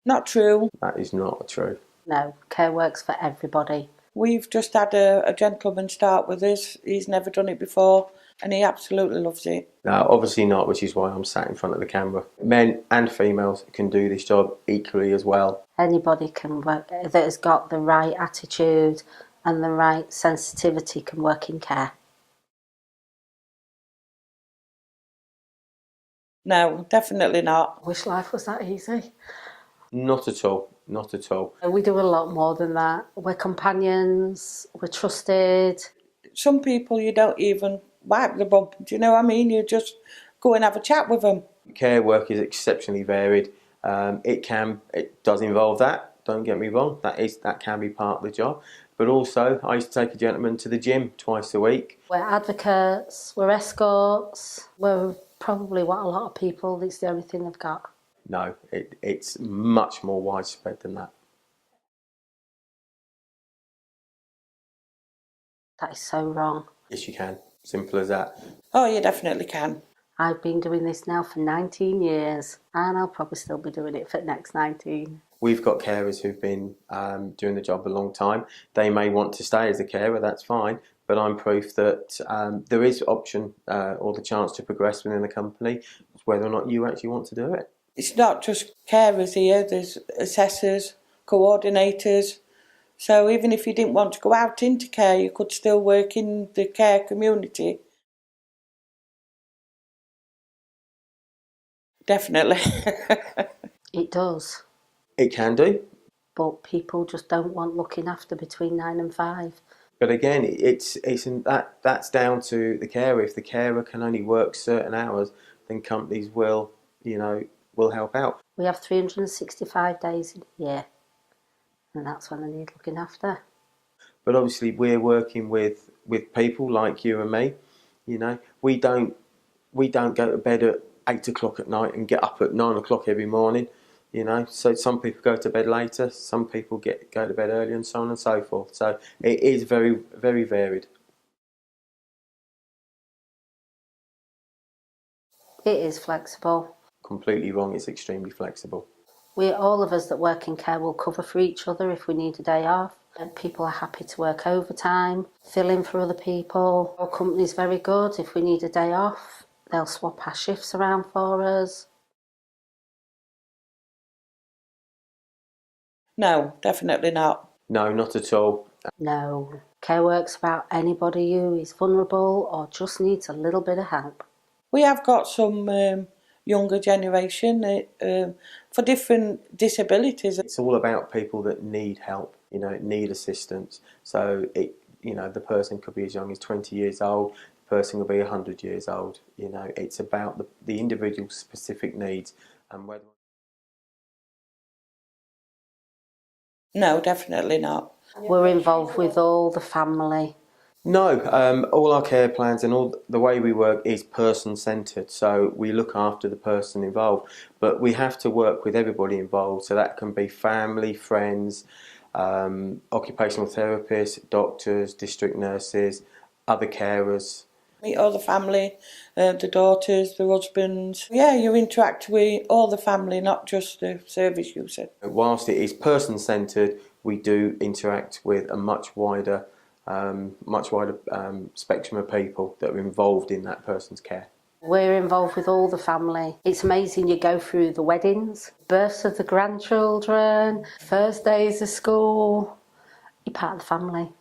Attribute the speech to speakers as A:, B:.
A: Not true.
B: That is not true.
C: No, care works for everybody.
A: We've just had a gentleman start with us. He's never done it before and he absolutely loves it.
B: No, obviously not, which is why I'm sat in front of the camera. Men and females can do this job equally as well.
C: Anybody can work that has got the right attitude and the right sensitivity can work in care.
A: No, definitely not.
C: I wish life was that easy.
B: Not at all. Not at all.
C: We do a lot more than that. We're companions, we're trusted. Some
A: people you don't even wipe the bum, do you know what I mean? You just go and have a chat with them.
B: Care work is exceptionally varied. It does involve that, don't get me wrong, that can be part of the job. But also, I used to take a gentleman to the gym twice a week.
C: We're advocates, we're escorts, we're probably what a lot of people, it's the only thing they've got.
B: No, it's much more widespread than that.
C: That is so wrong.
B: Yes, you can. Simple as that.
A: Oh, you definitely can.
C: I've been doing this now for 19 years and I'll probably still be doing it for the next 19.
B: We've got carers who've been doing the job a long time. They may want to stay as a carer, that's fine, but I'm proof that there is option or the chance to progress within the company, whether or not you actually want to do it.
A: It's not just carers here, there's assessors, coordinators. So even if you didn't want to go out into care, you could still work in the care community. Definitely.
C: It does.
B: It can do.
C: But people just don't want looking after between 9 and 5.
B: But again, that's down to the carer. If the carer can only work certain hours, then companies will help out.
C: We have 365 days in a year, and that's when they need looking after.
B: But obviously, we're working with people like you and me. You know, we don't go to bed at 8 o'clock at night and get up at 9 o'clock every morning. You know, so some people go to bed later, some people go to bed early, and so on and so forth. So it is very, very varied.
C: It is flexible.
B: Completely wrong. It's extremely flexible.
C: All of us that work in care will cover for each other if we need a day off. And people are happy to work overtime, fill in for other people. Our company's very good. If we need a day off, they'll swap our shifts around for us.
A: No, definitely not.
B: No, not at all.
C: No. Care works about anybody who is vulnerable or just needs a little bit of help.
A: We have got some younger generation for different disabilities.
B: It's all about people that need help, need assistance. So the person could be as young as 20 years old, the person could be 100 years old. It's about the individual's specific needs and whether.
A: No, definitely not.
C: We're involved with all the family.
B: No, all our care plans and all the way we work is person-centred, so we look after the person involved, but we have to work with everybody involved, so that can be family, friends, occupational therapists, doctors, district nurses, other carers.
A: Meet all the family, the daughters, the husbands. Yeah, you interact with all the family, not just the service user.
B: Whilst it is person-centred, we do interact with a much wider spectrum of people that are involved in that person's care.
C: We're involved with all the family. It's amazing, you go through the weddings, births of the grandchildren, first days of school. You're part of the family.